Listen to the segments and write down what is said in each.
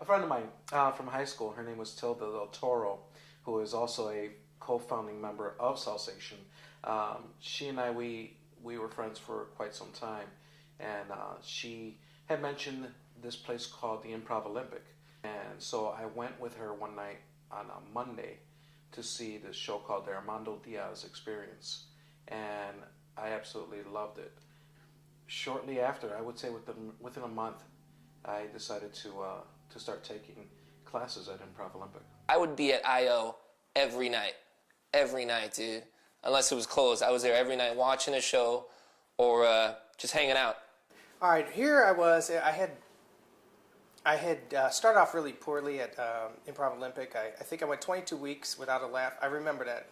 A friend of mine from high school, her name was Tilda del Toro, who is also a co-founding member of Salsation. She and I, we were friends for quite some time, and she had mentioned this place called the Improv Olympic. And so I went with her one night on a Monday to see this show called the Armando Diaz Experience, and I absolutely loved it. Shortly after, I would say within a month, I decided to start taking classes at Improv Olympic. I would be at I.O. every night, dude. Unless it was closed, I was there every night watching a show or just hanging out. All right, here I was. I had started off really poorly at Improv Olympic. I think I went 22 weeks without a laugh. I remember that.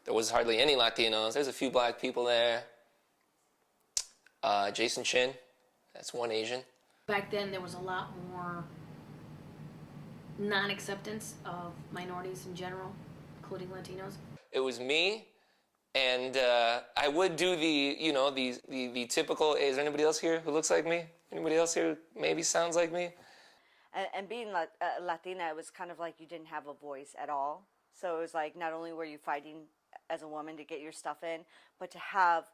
There was hardly any Latinos. There's a few black people there. Jason Chin, that's one Asian. Back then, there was a lot more non-acceptance of minorities in general, including Latinos. It was me, and I would do the typical, is there anybody else here who looks like me? Anybody else here who maybe sounds like me? And being Latina, it was kind of like you didn't have a voice at all. So it was like not only were you fighting as a woman to get your stuff in, but to have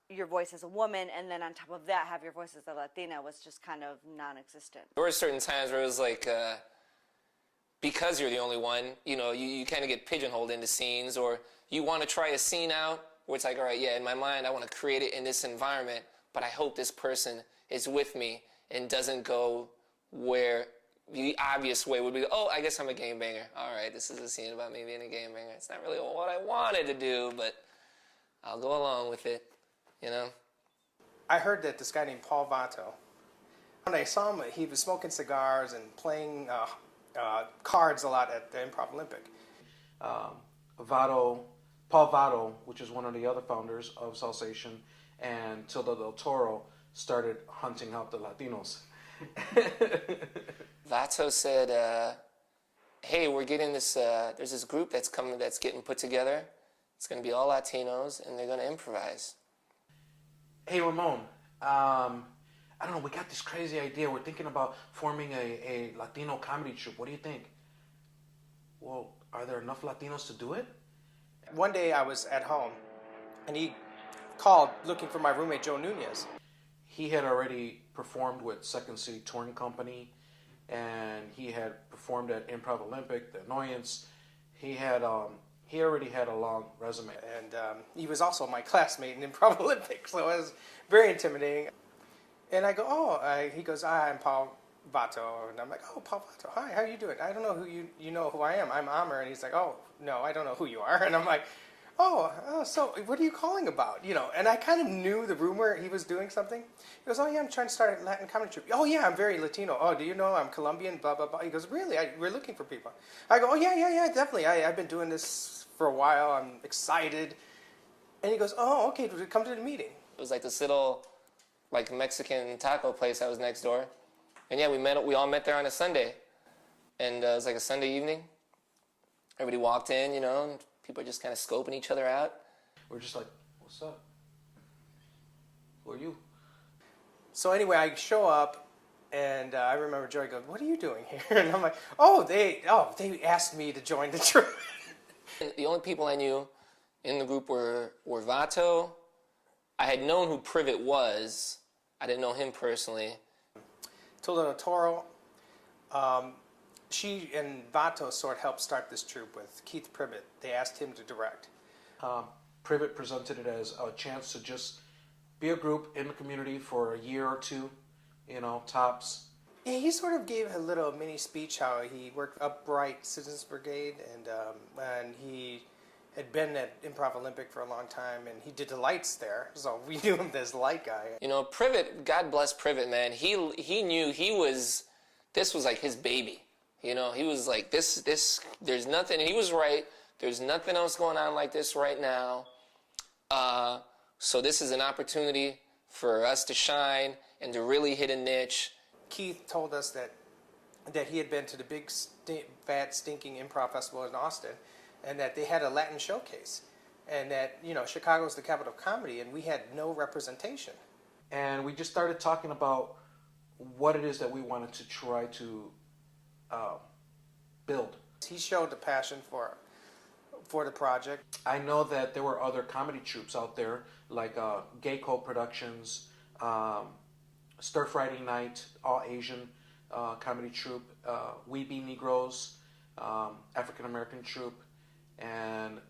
your voice as a woman, and then on top of that, have your voice as a Latina was just kind of non-existent. There were certain times where it was like, because you're the only one, you kind of get pigeonholed into scenes, or you want to try a scene out where it's like, all right, yeah, in my mind, I want to create it in this environment, but I hope this person is with me and doesn't go where the obvious way would be, oh, I guess I'm a gangbanger. All right, this is a scene about me being a gangbanger. It's not really what I wanted to do, but I'll go along with it, I heard that this guy named Paul Vato, when I saw him, he was smoking cigars and playing cards a lot at the Improv Olympic. Paul Vato, which is one of the other founders of Salsation, and Tilda del Toro started hunting out the Latinos. Vato said, hey, we're getting this, there's this group that's getting put together. It's going to be all Latinos, and they're going to improvise. Hey, Ramon, I don't know, we got this crazy idea. We're thinking about forming a Latino comedy troupe. What do you think? Well, are there enough Latinos to do it? One day I was at home, and he called looking for my roommate, Joe Nunez. He had already performed with Second City Touring Company, and he had performed at Improv Olympic, The Annoyance. He already had a long resume. And he was also my classmate in Improv Olympic, so it was very intimidating. And I go, he goes, I'm Paul Vato. And I'm like, oh, Paul Vato, hi, how are you doing? I don't know who you know who I am. I'm Amr. And he's like, oh, no, I don't know who you are. And I'm like, oh, so what are you calling about? And I kind of knew the rumor he was doing something. He goes, oh, yeah, I'm trying to start a Latin comedy troupe. Oh, yeah, I'm very Latino. Oh, do you know I'm Colombian, blah, blah, blah. He goes, really? We're looking for people. I go, oh, yeah, definitely. I've been doing this for a while. I'm excited. And he goes, oh, okay, come to the meeting. It was like this little Mexican taco place that was next door. And yeah, we all met there on a Sunday. And it was like a Sunday evening. Everybody walked in, and people are just kind of scoping each other out. We're just like, what's up? Who are you? So anyway, I show up, and I remember Joey goes, what are you doing here? And I'm like, they asked me to join the troupe. The only people I knew in the group were Vato. I had known who Privet was. I didn't know him personally. Tilda Toro, she and Vato sort of helped start this troupe with Keith Privet. They asked him to direct. Privet presented it as a chance to just be a group in the community for a year or two, tops. Yeah, he sort of gave a little mini speech how he worked Upright Citizens Brigade, and he had been at Improv Olympic for a long time, and he did the lights there, so we knew him as light guy. Privet, God bless Privet, man. He knew this was like his baby. He was like, this, there's nothing, and he was right, there's nothing else going on like this right now. So this is an opportunity for us to shine and to really hit a niche. Keith told us that he had been to the big, fat, stinking improv festival in Austin, and that they had a Latin showcase, and that, Chicago's the capital of comedy, and we had no representation. And we just started talking about what it is that we wanted to try to build. He showed the passion for the project. I know that there were other comedy troupes out there, like Gay Co-Productions, Stir Friday Night, all Asian comedy troupe, We Be Negroes, African American troupe, and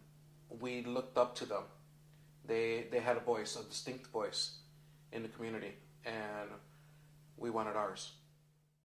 we looked up to them. They had a voice, a distinct voice in the community, and we wanted ours.